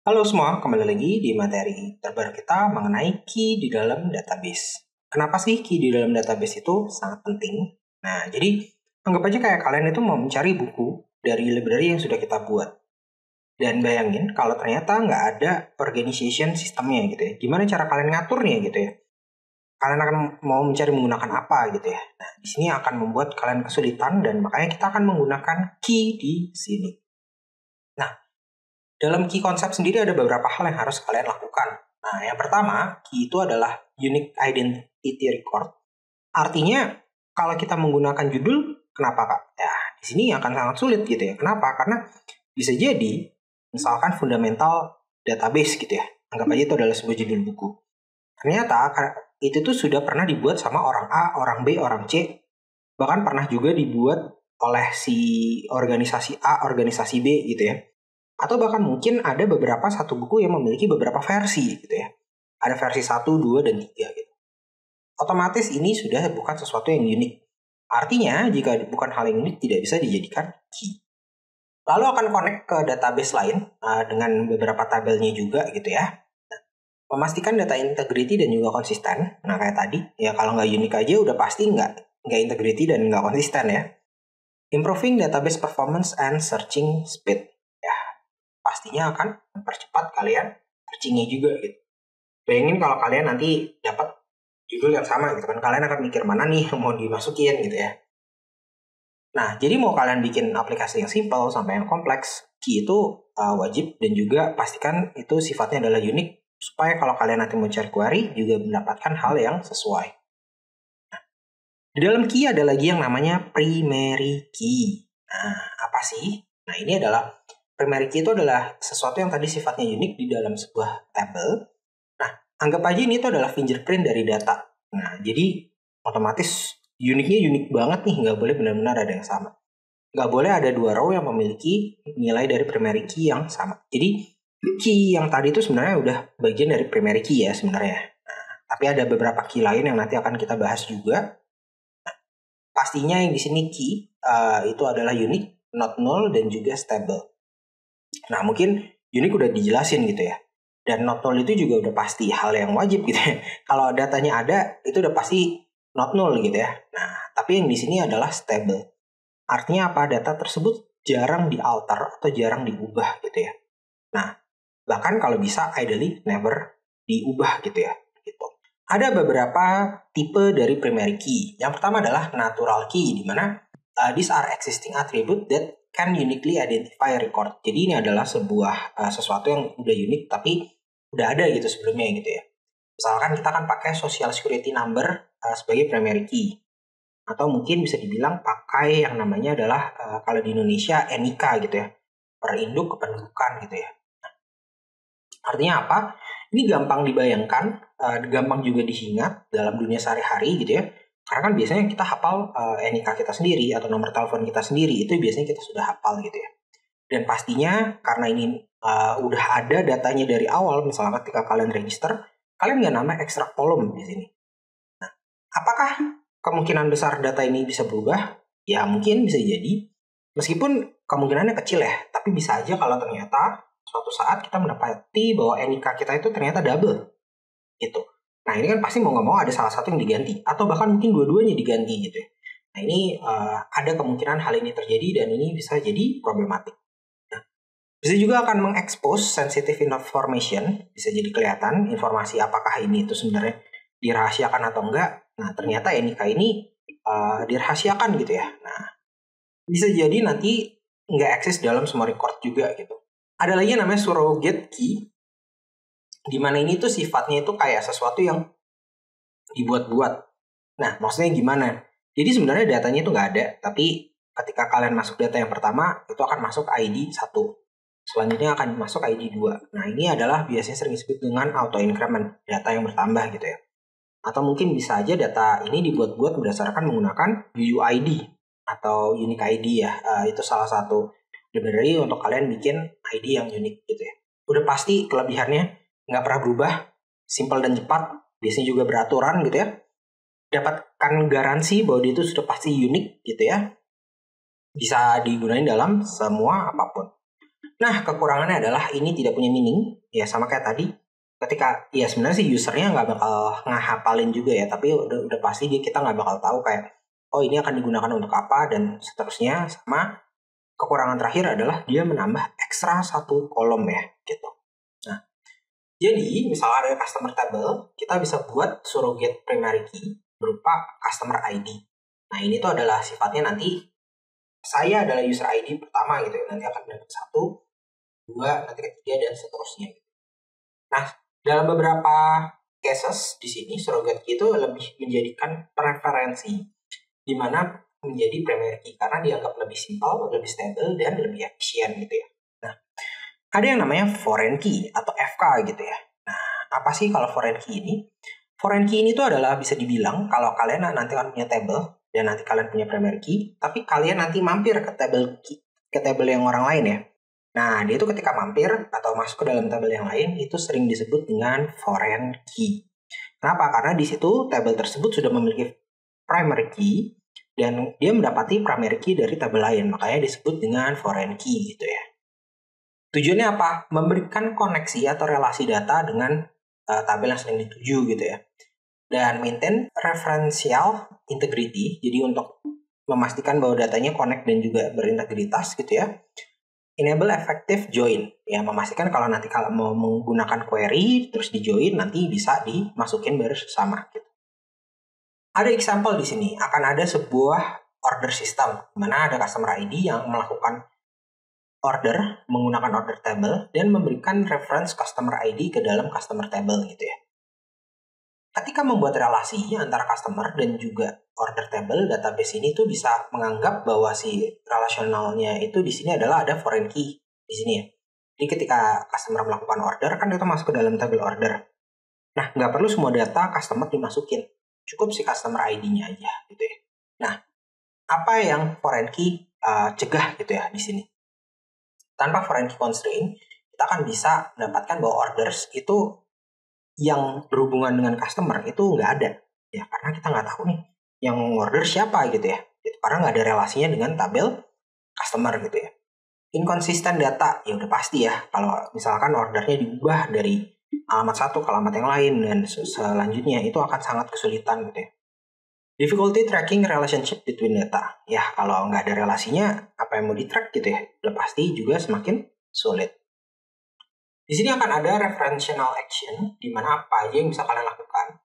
Halo semua, kembali lagi di materi terbaru kita mengenai key di dalam database. Kenapa sih key di dalam database itu sangat penting? Nah, jadi anggap aja kayak kalian itu mau mencari buku dari library yang sudah kita buat. Dan bayangin kalau ternyata nggak ada organization sistemnya gitu ya. Gimana cara kalian ngaturnya gitu ya? Kalian akan mau mencari menggunakan apa gitu ya. Nah, di sini akan membuat kalian kesulitan dan makanya kita akan menggunakan key di sini. Nah, dalam key konsep sendiri ada beberapa hal yang harus kalian lakukan. Nah, yang pertama, key itu adalah unique identity record. Artinya, kalau kita menggunakan judul, kenapa Kak? Ya, di sini akan sangat sulit gitu ya. Kenapa? Karena bisa jadi, misalkan fundamental database gitu ya. Anggap aja itu adalah sebuah judul buku. Ternyata, itu tuh sudah pernah dibuat sama orang A, orang B, orang C. Bahkan pernah juga dibuat oleh si organisasi A, organisasi B gitu ya. Atau bahkan mungkin ada beberapa satu buku yang memiliki beberapa versi gitu ya. Ada versi 1, 2, dan 3 gitu. Otomatis ini sudah bukan sesuatu yang unik. Artinya jika bukan hal yang unik tidak bisa dijadikan key. Lalu akan connect ke database lain dengan beberapa tabelnya juga gitu ya. Nah, memastikan data integrity dan juga konsisten. Nah kayak tadi ya kalau nggak unik aja udah pasti nggak integrity dan nggak konsisten ya. Improving database performance and searching speed. Pastinya akan mempercepat kalian searching-nya juga gitu. Bayangin kalau kalian nanti dapat judul yang sama gitu kan, kalian akan mikir mana nih yang mau dimasukin gitu ya. Nah, jadi mau kalian bikin aplikasi yang simple sampai yang kompleks, key itu wajib dan juga pastikan itu sifatnya adalah unik supaya kalau kalian nanti mau cari query juga mendapatkan hal yang sesuai. Nah, di dalam key ada lagi yang namanya primary key. Nah, apa sih? Nah, ini adalah primary key itu adalah sesuatu yang tadi sifatnya unik di dalam sebuah tabel. Nah, anggap aja ini tuh adalah fingerprint dari data. Nah, jadi otomatis uniknya unik banget nih, nggak boleh benar-benar ada yang sama. Nggak boleh ada dua row yang memiliki nilai dari primary key yang sama. Jadi, key yang tadi itu sebenarnya udah bagian dari primary key ya sebenarnya. Nah, tapi ada beberapa key lain yang nanti akan kita bahas juga. Nah, pastinya yang di sini key itu adalah unique, not null, dan juga stable. Nah, mungkin unique udah dijelasin gitu ya. Dan not null itu juga udah pasti hal yang wajib gitu ya. Kalau datanya ada, itu udah pasti not null gitu ya. Nah, tapi yang di sini adalah stable. Artinya apa? Data tersebut jarang dialter atau jarang diubah gitu ya. Nah, bahkan kalau bisa ideally never diubah gitu ya. Gitu. Ada beberapa tipe dari primary key. Yang pertama adalah natural key, di mana these are existing attribute that can uniquely identify record. Jadi ini adalah sebuah sesuatu yang udah unik tapi udah ada gitu sebelumnya gitu ya. Misalkan kita akan pakai social security number sebagai primary key. Atau mungkin bisa dibilang pakai yang namanya adalah kalau di Indonesia NIK gitu ya. Perinduk kependudukan gitu ya. Artinya apa? Ini gampang dibayangkan, gampang juga diingat dalam dunia sehari-hari gitu ya. Karena kan biasanya kita hafal NIK kita sendiri atau nomor telepon kita sendiri, itu biasanya kita sudah hafal gitu ya. Dan pastinya karena ini udah ada datanya dari awal, misalnya ketika kalian register, kalian nggak nambah extra column di sini. Nah, apakah kemungkinan besar data ini bisa berubah? Ya mungkin bisa jadi, meskipun kemungkinannya kecil ya, tapi bisa aja kalau ternyata suatu saat kita mendapati bahwa NIK kita itu ternyata double gitu. Nah ini kan pasti mau nggak mau ada salah satu yang diganti atau bahkan mungkin dua-duanya diganti gitu ya. Nah ini ada kemungkinan hal ini terjadi dan ini bisa jadi problematik. Nah, bisa juga akan mengekspos sensitive information, bisa jadi kelihatan informasi apakah ini itu sebenarnya dirahasiakan atau enggak. Nah ternyata NIK ini dirahasiakan gitu ya. Nah bisa jadi nanti nggak eksis dalam semua record juga gitu. Ada lagi yang namanya surrogate key, di mana ini tuh sifatnya itu kayak sesuatu yang dibuat-buat. Nah, maksudnya gimana? Jadi sebenarnya datanya itu nggak ada, tapi ketika kalian masuk data yang pertama, itu akan masuk ID 1. Selanjutnya akan masuk ID 2. Nah, ini adalah biasanya sering disebut dengan auto increment, data yang bertambah gitu ya. Atau mungkin bisa aja data ini dibuat-buat berdasarkan menggunakan UUID atau unique ID ya. Itu salah satu library untuk kalian bikin ID yang unik gitu ya. Udah pasti kelebihannya nggak pernah berubah, simple dan cepat, biasanya juga beraturan gitu ya. Dapatkan garansi bahwa dia itu sudah pasti unik gitu ya. Bisa digunakan dalam semua apapun. Nah, kekurangannya adalah ini tidak punya meaning, ya sama kayak tadi. Ketika, ya sebenarnya sih usernya nggak bakal ngehafalin juga ya, tapi udah pasti kita nggak bakal tahu kayak, oh ini akan digunakan untuk apa, dan seterusnya. Sama kekurangan terakhir adalah dia menambah ekstra satu kolom ya, gitu. Nah, jadi misalnya ada customer table, kita bisa buat surrogate primary key berupa customer ID. Nah, ini tuh adalah sifatnya nanti, saya adalah user ID pertama gitu ya, nanti akan dapat 1, 2, nanti ketiga, dan seterusnya. Nah, dalam beberapa cases di sini surrogate key itu lebih menjadikan preferensi, di mana menjadi primary key karena dianggap lebih simpel, lebih stable, dan lebih efisien gitu ya. Nah, ada yang namanya foreign key atau FK gitu ya. Nah, apa sih kalau foreign key ini? Foreign key ini tuh adalah bisa dibilang kalau kalian nanti akan punya table dan nanti kalian punya primary key, tapi kalian nanti mampir ke table yang orang lain ya. Nah, dia itu ketika mampir atau masuk ke dalam tabel yang lain itu sering disebut dengan foreign key. Kenapa? Karena di situ tabel tersebut sudah memiliki primary key dan dia mendapati primary key dari tabel lain, makanya disebut dengan foreign key gitu ya. Tujuannya apa? Memberikan koneksi atau relasi data dengan tabel yang sedang dituju gitu ya. Dan maintain referential integrity, jadi untuk memastikan bahwa datanya connect dan juga berintegritas gitu ya. Enable effective join, ya memastikan kalau nanti kalau mau menggunakan query terus di join nanti bisa dimasukin bersama gitu. Ada example di sini, akan ada sebuah order system di mana ada customer ID yang melakukan order menggunakan order table dan memberikan reference customer ID ke dalam customer table gitu ya. Ketika membuat relasi antara customer dan juga order table, database ini tuh bisa menganggap bahwa si relasionalnya itu di sini adalah ada foreign key di sini ya. Jadi ketika customer melakukan order kan itu masuk ke dalam tabel order. Nah, nggak perlu semua data customer dimasukin, cukup si customer ID-nya aja gitu ya. Nah, apa yang foreign key cegah gitu ya di sini? Tanpa foreign key constraint, kita akan bisa mendapatkan bahwa orders itu yang berhubungan dengan customer itu nggak ada ya, karena kita nggak tahu nih yang order siapa gitu ya, gitu, karena nggak ada relasinya dengan tabel customer gitu ya. Inconsistent data ya udah pasti ya, kalau misalkan ordernya diubah dari alamat satu ke alamat yang lain dan selanjutnya itu akan sangat kesulitan gitu ya. Difficulty tracking relationship between data, ya kalau nggak ada relasinya apa yang mau di track gitu ya, udah pasti juga semakin sulit. Di sini akan ada referential action, di mana apa aja yang bisa kalian lakukan.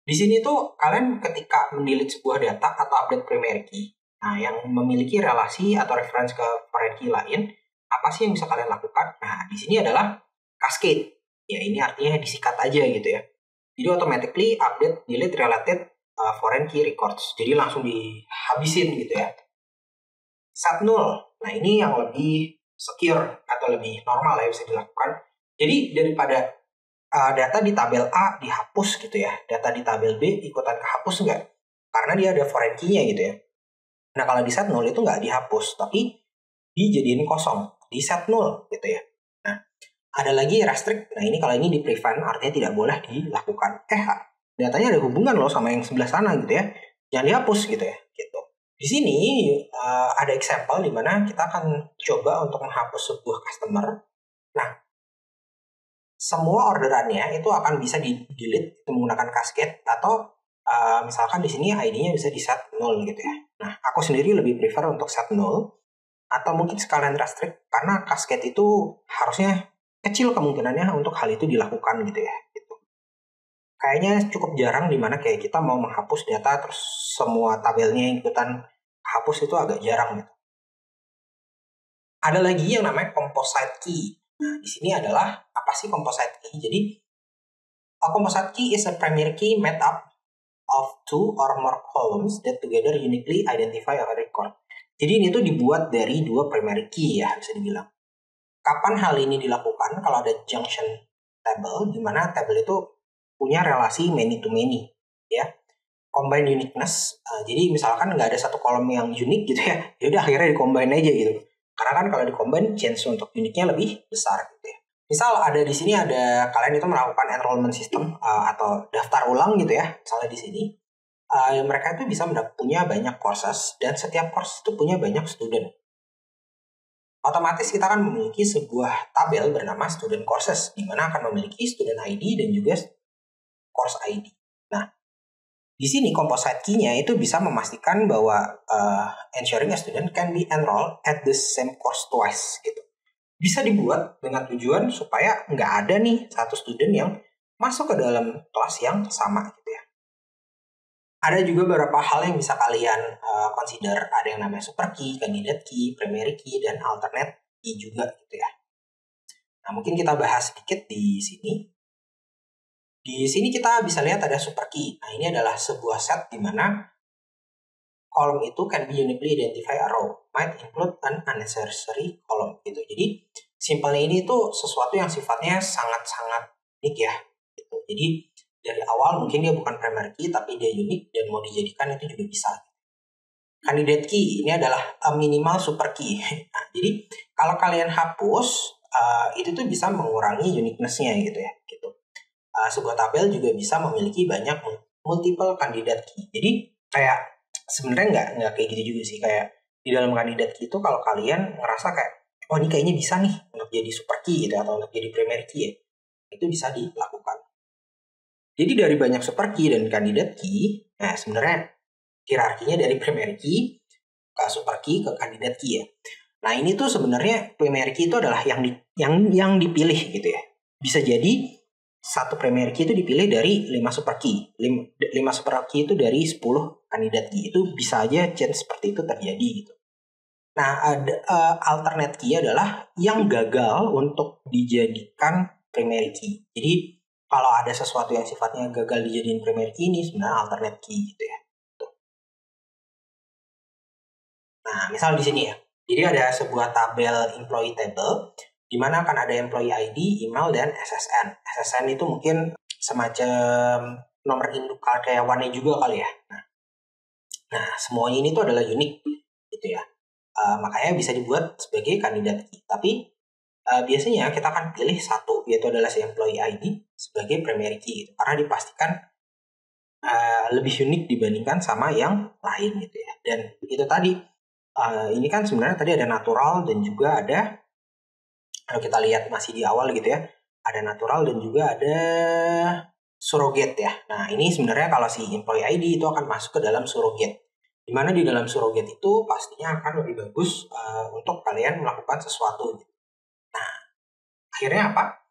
Di sini tuh kalian ketika mendelete sebuah data atau update primary key, nah yang memiliki relasi atau reference ke foreign key lain, apa sih yang bisa kalian lakukan? Nah, di sini adalah cascade. Ya, ini artinya disikat aja gitu ya. Jadi automatically update delete related foreign key records. Jadi langsung dihabisin gitu ya. Set null. Nah, ini yang lebih secure atau lebih normal ya bisa dilakukan. Jadi daripada data di tabel A dihapus gitu ya, data di tabel B ikutan kehapus enggak? Karena dia ada foreign key-nya gitu ya. Nah, kalau di set null itu nggak dihapus, tapi dijadiin kosong, di set null gitu ya. Nah, ada lagi restrict. Nah, ini kalau ini di prevent artinya tidak boleh dilakukan. Datanya ada hubungan loh sama yang sebelah sana gitu ya. Jangan dihapus gitu ya, gitu. Di sini ada example di mana kita akan coba untuk menghapus sebuah customer. Nah, semua orderannya itu akan bisa di-delete menggunakan cascade atau misalkan di sini ID-nya bisa di set null gitu ya. Nah, aku sendiri lebih prefer untuk set null atau mungkin sekalian restrict karena cascade itu harusnya kecil kemungkinannya untuk hal itu dilakukan gitu ya. Gitu. Kayaknya cukup jarang dimana kayak kita mau menghapus data terus semua tabelnya ikutan hapus, itu agak jarang gitu. Ada lagi yang namanya composite key. Nah, di sini adalah apa sih composite key? Jadi, a composite key is a primary key made up of two or more columns that together uniquely identify a record. Jadi ini tuh dibuat dari dua primary key ya, bisa dibilang. Kapan hal ini dilakukan? Kalau ada junction table, di mana table itu punya relasi many to many, ya. Combine uniqueness, jadi misalkan nggak ada satu kolom yang unik gitu ya, yaudah akhirnya di-combine aja gitu. Karena kan kalau di-combine, chance untuk uniknya lebih besar gitu ya. Misal ada di sini ada kalian itu melakukan enrollment system atau daftar ulang gitu ya, misalnya di sini. Mereka itu bisa punya banyak courses dan setiap course itu punya banyak student. otomatis kita akan memiliki sebuah tabel bernama student courses, di mana akan memiliki student ID dan juga course ID. Nah, di sini composite key-nya itu bisa memastikan bahwa ensuring a student can be enrolled at the same course twice gitu. Bisa dibuat dengan tujuan supaya nggak ada nih satu student yang masuk ke dalam kelas yang sama gitu ya. Ada juga beberapa hal yang bisa kalian consider. Ada yang namanya super key, candidate key, primary key, dan alternate key juga gitu ya. Nah, mungkin kita bahas sedikit di sini. Di sini kita bisa lihat ada super key. Nah, ini adalah sebuah set di mana column itu can be uniquely identify a row, might include an unnecessary column gitu. Jadi simpelnya ini tuh sesuatu yang sifatnya sangat-sangat unik ya. Gitu. Jadi dari awal mungkin dia bukan primary key tapi dia unik dan mau dijadikan itu juga bisa. Candidate key ini adalah minimal super key. Nah, jadi kalau kalian hapus itu tuh bisa mengurangi uniqueness-nya gitu ya. Gitu. Sebuah tabel juga bisa memiliki banyak multiple candidate key. Jadi kayak sebenarnya nggak kayak gitu juga sih, kayak di dalam kandidat key itu kalau kalian ngerasa kayak oh ini kayaknya bisa nih untuk jadi super key gitu atau untuk jadi primary key ya, itu bisa dilakukan. Jadi dari banyak super key dan kandidat key, nah sebenarnya hierarkinya dari primary key ke super key ke kandidat key ya. Nah ini tuh sebenarnya primary key itu adalah yang dipilih gitu ya. Bisa jadi satu primary key itu dipilih dari 5 super key. 5 super key itu dari 10 kandidat key. Itu bisa aja chance seperti itu terjadi gitu. Nah, ada alternate key adalah yang gagal untuk dijadikan primary key. Jadi kalau ada sesuatu yang sifatnya gagal dijadiin primary key ini sebenarnya alternate key gitu ya. Nah, misal di sini ya. Jadi ada sebuah tabel employee table di mana akan ada employee ID, email, dan SSN. SSN itu mungkin semacam nomor induk karyawannya juga kali ya. Nah semuanya ini tuh adalah unik gitu ya. Makanya bisa dibuat sebagai kandidat key. Tapi biasanya kita akan pilih satu, yaitu adalah si employee ID sebagai primary key gitu. Karena dipastikan lebih unik dibandingkan sama yang lain gitu ya. Dan itu tadi, ini kan sebenarnya tadi ada natural dan juga ada, kalau kita lihat masih di awal gitu ya, ada natural dan juga ada surrogate ya. Nah ini sebenarnya kalau si employee ID itu akan masuk ke dalam surrogate. Dimana di dalam surrogate itu pastinya akan lebih bagus untuk kalian melakukan sesuatu. Nah akhirnya apa?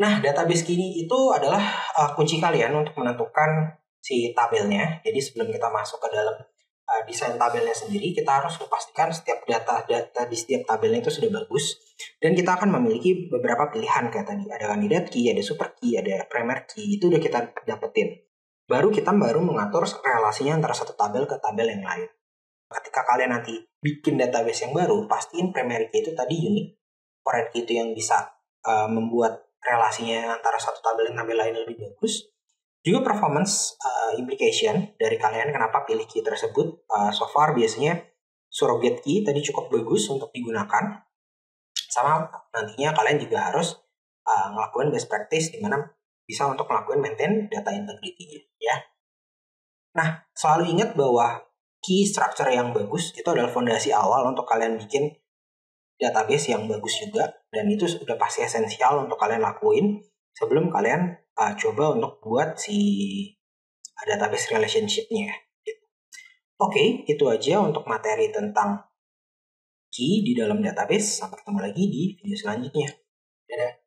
Nah database kini itu adalah kunci kalian untuk menentukan si tabelnya. Jadi sebelum kita masuk ke dalam desain tabelnya sendiri, kita harus memastikan setiap data di setiap tabelnya itu sudah bagus. Dan kita akan memiliki beberapa pilihan kayak tadi. Ada candidate key, ada super key, ada primary key. Itu udah kita dapetin. Kita baru mengatur relasinya antara satu tabel ke tabel yang lain. Ketika kalian nanti bikin database yang baru, pastiin primary key itu tadi unik. Foreign key itu yang bisa membuat relasinya antara satu tabel dan tabel lain lebih bagus. Juga performance implication dari kalian kenapa pilih key tersebut. So far biasanya surrogate key tadi cukup bagus untuk digunakan. Sama nantinya kalian juga harus ngelakuin best practice di mana bisa untuk melakukan maintain data integrity-nya ya. Nah, selalu ingat bahwa key structure yang bagus itu adalah fondasi awal untuk kalian bikin database yang bagus juga, dan itu sudah pasti esensial untuk kalian lakuin sebelum kalian coba untuk buat si database relationship-nya. Oke, itu aja untuk materi tentang key di dalam database. Sampai ketemu lagi di video selanjutnya. Dadah.